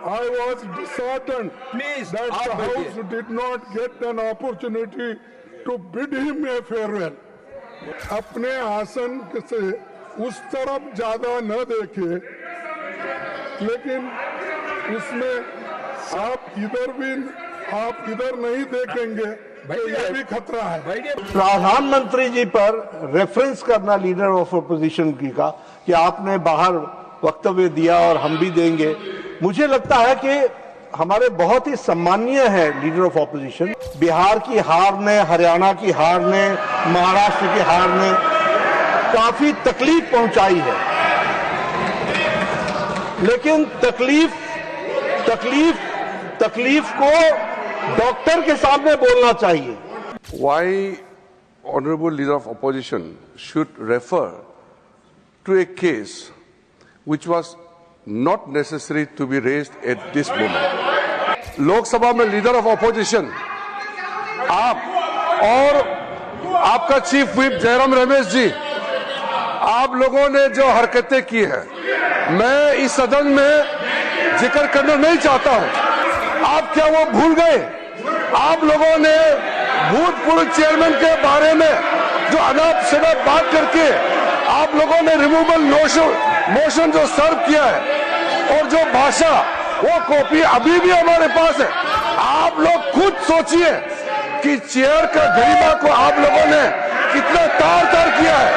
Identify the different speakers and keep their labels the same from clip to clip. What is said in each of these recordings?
Speaker 1: I was disheartened
Speaker 2: Please,
Speaker 1: that the
Speaker 2: आप
Speaker 1: House
Speaker 2: बैठिए।
Speaker 1: did not get an opportunity to bid him a farewell. अपने आसन से उस तरफ ज्यादा न देखे, लेकिन उसमें आप इधर नहीं देखेंगे तो ये भी खतरा है।
Speaker 3: प्रधानमंत्री जी पर रेफरेंस करना लीडर ऑफ अपोजिशन की का कि आपने बाहर वक्तव्य दिया और हम भी देंगे, मुझे लगता है कि हमारे बहुत ही सम्मानीय है लीडर ऑफ ऑपोजिशन। बिहार की हार ने, हरियाणा की हार ने, महाराष्ट्र की हार ने काफी तकलीफ पहुंचाई है, लेकिन तकलीफ को डॉक्टर के सामने बोलना चाहिए।
Speaker 4: Why Honorable Leader of Opposition should refer to a case which was not necessary to be raised at this moment. लोक सभा में लीडर ऑफ ऑपोजिशन आप और आपका चीफ व्हिप जयराम रमेश जी, आप लोगों ने जो हरकतें की है, मैं इस सदन में जिक्र करना नहीं चाहता हूं। आप क्या वो भूल गए? आप लोगों ने भूतपूर्व चेयरमैन के बारे में जो अनाप शनाप बात करके आप लोगों ने रिमूवल मोशन जो सर्व किया है और जो भाषा, वो कॉपी अभी भी हमारे पास है। आप लोग खुद सोचिए कि चेयर का गरिमा को आप लोगों ने कितना तार किया है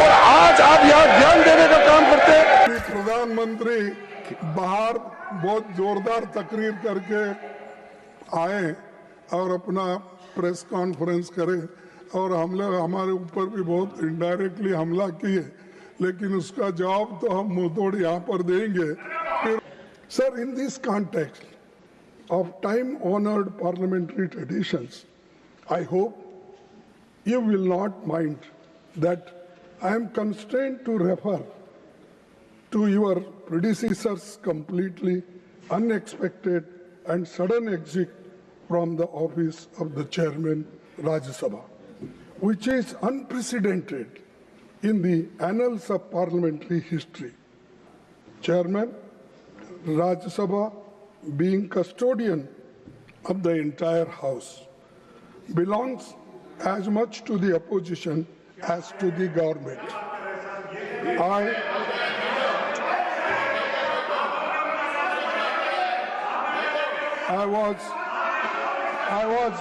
Speaker 4: और आज आप यहाँ ध्यान देने का काम करते हैं।
Speaker 1: प्रधानमंत्री बाहर बहुत जोरदार तकरीर करके आए और अपना प्रेस कॉन्फ्रेंस करे और हमारे ऊपर भी बहुत इनडायरेक्टली हमला किए, लेकिन उसका जवाब तो हम मुंहतोड़ यहाँ पर देंगे। Sir, in this context of time honoured parliamentary traditions, I hope you will not mind that I am constrained to refer to your predecessor's completely unexpected and sudden exit from the office of the chairman Rajya Sabha, which is unprecedented in the annals of parliamentary history. Chairman Rajya Sabha, being custodian of the entire house, belongs as much to the opposition as to the government. I was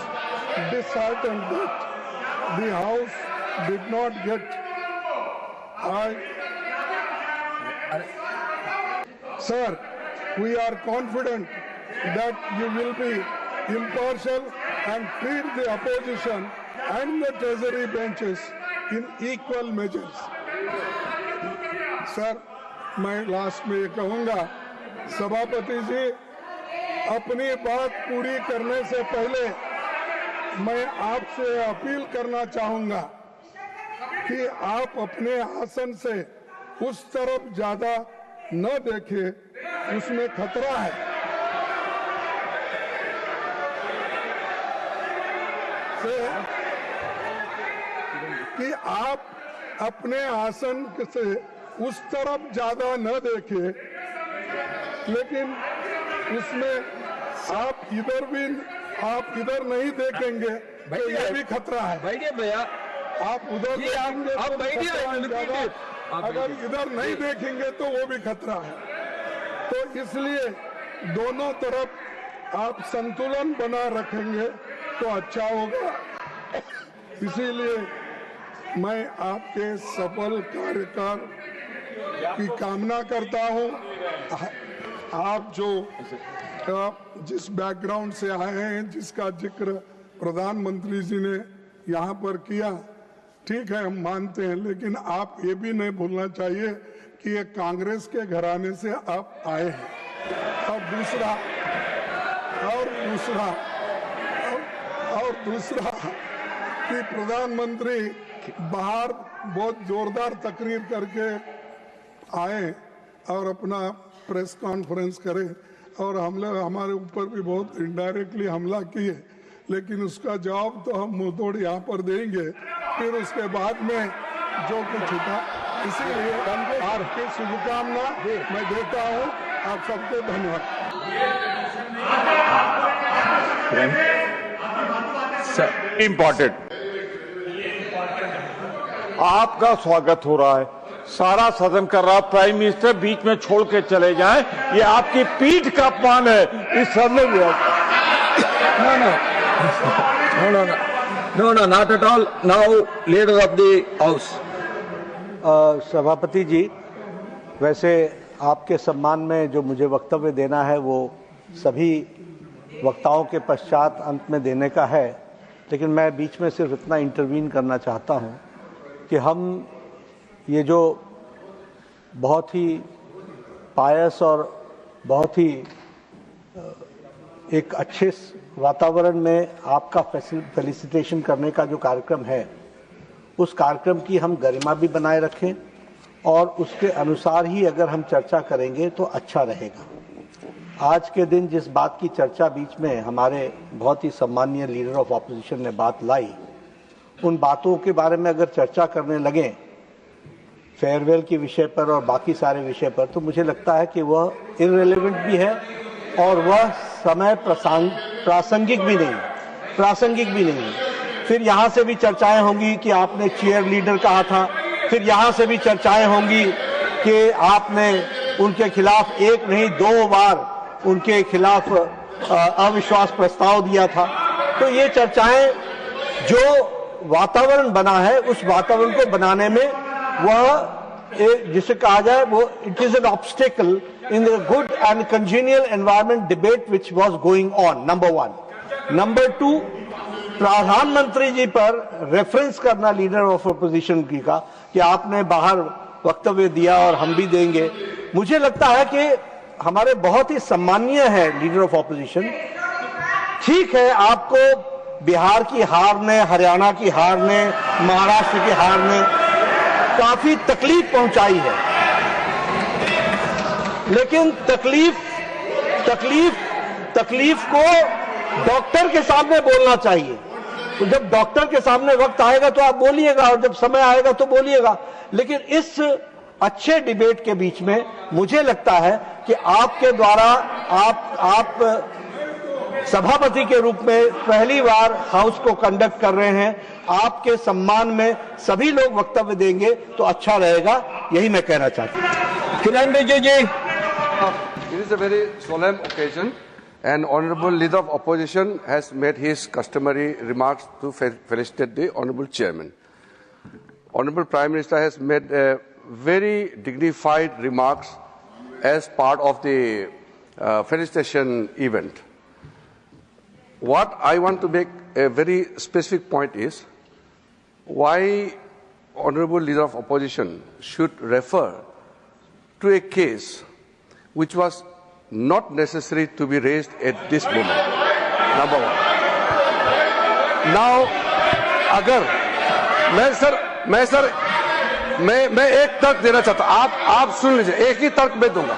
Speaker 1: disheartened that the House did not get. Sir, we are confident that you will be impartial and treat the opposition and the treasury benches in equal measures. Sir, मैं last में ये कहूंगा, सभापति जी, अपनी बात पूरी करने से पहले मैं आपसे अपील करना चाहूंगा कि आप अपने आसन से उस तरफ ज्यादा न देखें, उसमें खतरा है। कि आप अपने आसन से उस तरफ ज्यादा न देखें, लेकिन उसमें आप इधर नहीं देखेंगे तो ये भी खतरा है।
Speaker 2: भैया
Speaker 1: आप उधर देखेंगे तो अगर इधर नहीं देखेंगे तो वो भी खतरा है। तो इसलिए दोनों तरफ आप संतुलन बना रखेंगे तो अच्छा होगा। इसीलिए मैं आपके सफल कार्यकाल की कामना करता हूं। आप जिस बैकग्राउंड से आए हैं, जिसका जिक्र प्रधानमंत्री जी ने यहाँ पर किया, ठीक है, हम मानते हैं, लेकिन आप ये भी नहीं भूलना चाहिए कि ये कांग्रेस के घराने से आप आए हैं। और दूसरा कि प्रधानमंत्री बाहर बहुत जोरदार तकरीर करके आए और अपना प्रेस कॉन्फ्रेंस करे और हमारे ऊपर भी बहुत इनडायरेक्टली हमला किए, लेकिन उसका जवाब तो हम मुंहतोड़ यहाँ पर देंगे फिर उसके बाद में जो कुछ था। इसीलिए आपकी शुभकामना मैं देता हूँ। आप सबको धन्यवाद।
Speaker 2: इम्पोर्टेंट आपका स्वागत हो रहा है, सारा सदन कर रहा है, प्राइम मिनिस्टर बीच में छोड़ के चले जाएं, ये आपकी पीठ का अपमान है इस सदन में।
Speaker 5: No, not at all. Now, leader of the house.
Speaker 3: सभापति जी, वैसे आपके सम्मान में जो मुझे वक्तव्य देना है वो सभी वक्ताओं के पश्चात अंत में देने का है, लेकिन मैं बीच में सिर्फ इतना इंटरवीन करना चाहता हूं कि हम ये जो बहुत ही पायस और बहुत ही एक अच्छे वातावरण में आपका फेलिसिटेशन करने का जो कार्यक्रम है, उस कार्यक्रम की हम गरिमा भी बनाए रखें और उसके अनुसार ही अगर हम चर्चा करेंगे तो अच्छा रहेगा। आज के दिन जिस बात की चर्चा बीच में हमारे बहुत ही सम्मानीय लीडर ऑफ ऑपोजिशन ने बात लाई, उन बातों के बारे में अगर चर्चा करने लगें फेयरवेल के विषय पर और बाकी सारे विषय पर, तो मुझे लगता है कि वह इररिलेवेंट भी है और वह समय प्रासंगिक भी नहीं। फिर यहाँ से भी चर्चाएं होंगी कि आपने चीयर लीडर कहा था, फिर यहाँ से भी चर्चाएं होंगी कि आपने उनके खिलाफ एक नहीं 2 बार उनके खिलाफ अविश्वास प्रस्ताव दिया था। तो ये चर्चाएं, जो वातावरण बना है उस वातावरण को बनाने में वह जिसे कहा जाए वो it is an obstacle in the good and congenial environment debate which was going on, number 1। Number 2, प्रधानमंत्री जी पर रेफरेंस करना लीडर ऑफ अपोजिशन की का कि आपने बाहर वक्तव्य दिया और हम भी देंगे, मुझे लगता है कि हमारे बहुत ही सम्मानीय है लीडर ऑफ ऑपोजिशन। ठीक है, आपको बिहार की हार ने, हरियाणा की हार ने, महाराष्ट्र की हार ने काफी तकलीफ पहुंचाई है, लेकिन तकलीफ को डॉक्टर के सामने बोलना चाहिए। तो जब डॉक्टर के सामने वक्त आएगा तो आप बोलिएगा और जब समय आएगा तो बोलिएगा, लेकिन इस अच्छे डिबेट के बीच में मुझे लगता है कि आपके द्वारा आप सभापति के रूप में पहली बार हाउस को कंडक्ट कर रहे हैं, आपके सम्मान में सभी लोग वक्तव्य देंगे तो अच्छा रहेगा, यही मैं कहना चाहता हूं।
Speaker 5: किरण रिजिजू जी।
Speaker 4: It is a very solemn occasion, and Honorable Leader of Opposition has made his customary remarks to felicitate the Honorable Chairman. Honorable Prime Minister has made very dignified remarks as part of the felicitation event. What I want to make a very specific point is why Honorable Leader of Opposition should refer to a case which was not necessary to be raised at this moment. Number 1. Now, अगर मैं एक तर्क देना चाहता हूं, आप सुन लीजिए, एक ही तर्क मैं दूंगा।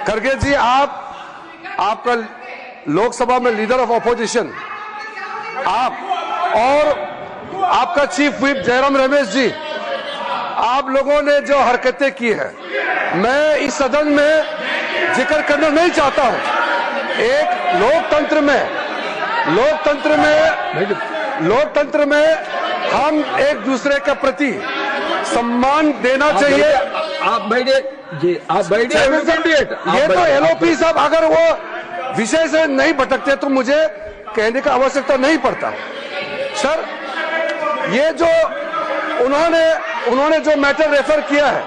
Speaker 4: खरगे जी, आपका लोकसभा में लीडर ऑफ ऑपोजिशन, आप और आपका चीफ व्हिप जयराम रमेश जी, आप लोगों ने जो हरकतें की है, मैं इस सदन में जिक्र करना नहीं चाहता हूं। एक लोकतंत्र में हम एक दूसरे के प्रति सम्मान देना चाहिए।
Speaker 5: आप बैठिए जी, आप बैठिए।
Speaker 4: ये तो एलओपी साहब अगर वो विषय से नहीं भटकते तो मुझे कहने का आवश्यकता नहीं पड़ता। सर, ये जो उन्होंने जो मैटर रेफर किया है,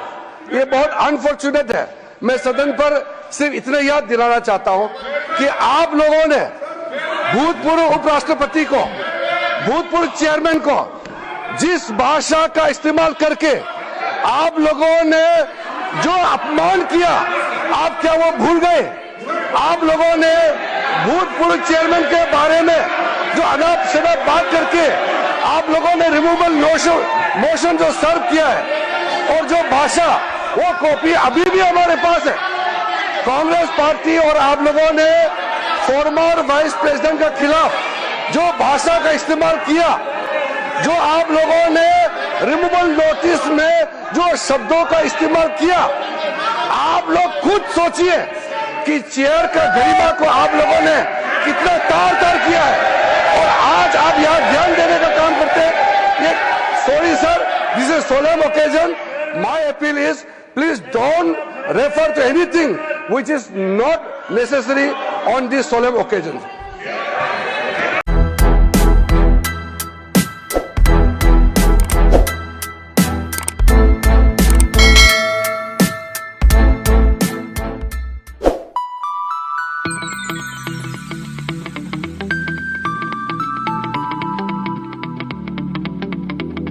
Speaker 4: ये बहुत अनफॉर्चुनेट है। मैं सदन पर सिर्फ इतना याद दिलाना चाहता हूं कि आप लोगों ने भूतपूर्व उपराष्ट्रपति को, भूतपूर्व चेयरमैन को जिस भाषा का इस्तेमाल करके आप लोगों ने जो अपमान किया, आप क्या वो भूल गए? आप लोगों ने भूतपूर्व चेयरमैन के बारे में जो अनाप शनाप बात करके आप लोगों ने रिमूवल मोशन जो सर्व किया है, और जो भाषा, वो कॉपी अभी भी हमारे पास है। कांग्रेस पार्टी और आप लोगों ने फॉर्मर वाइस प्रेसिडेंट के खिलाफ जो भाषा का इस्तेमाल किया, जो आप लोगों ने रिमूवल नोटिस में जो शब्दों का इस्तेमाल किया, आप लोग खुद सोचिए की चेयर का गरिमा को आप लोगों ने कितना तार किया है और आज आप यहाँ ध्यान देने का काम करते हैं। ये sorry sir, this is solemn occasion. My appeal is please don't refer to anything which is not necessary on this solemn occasion.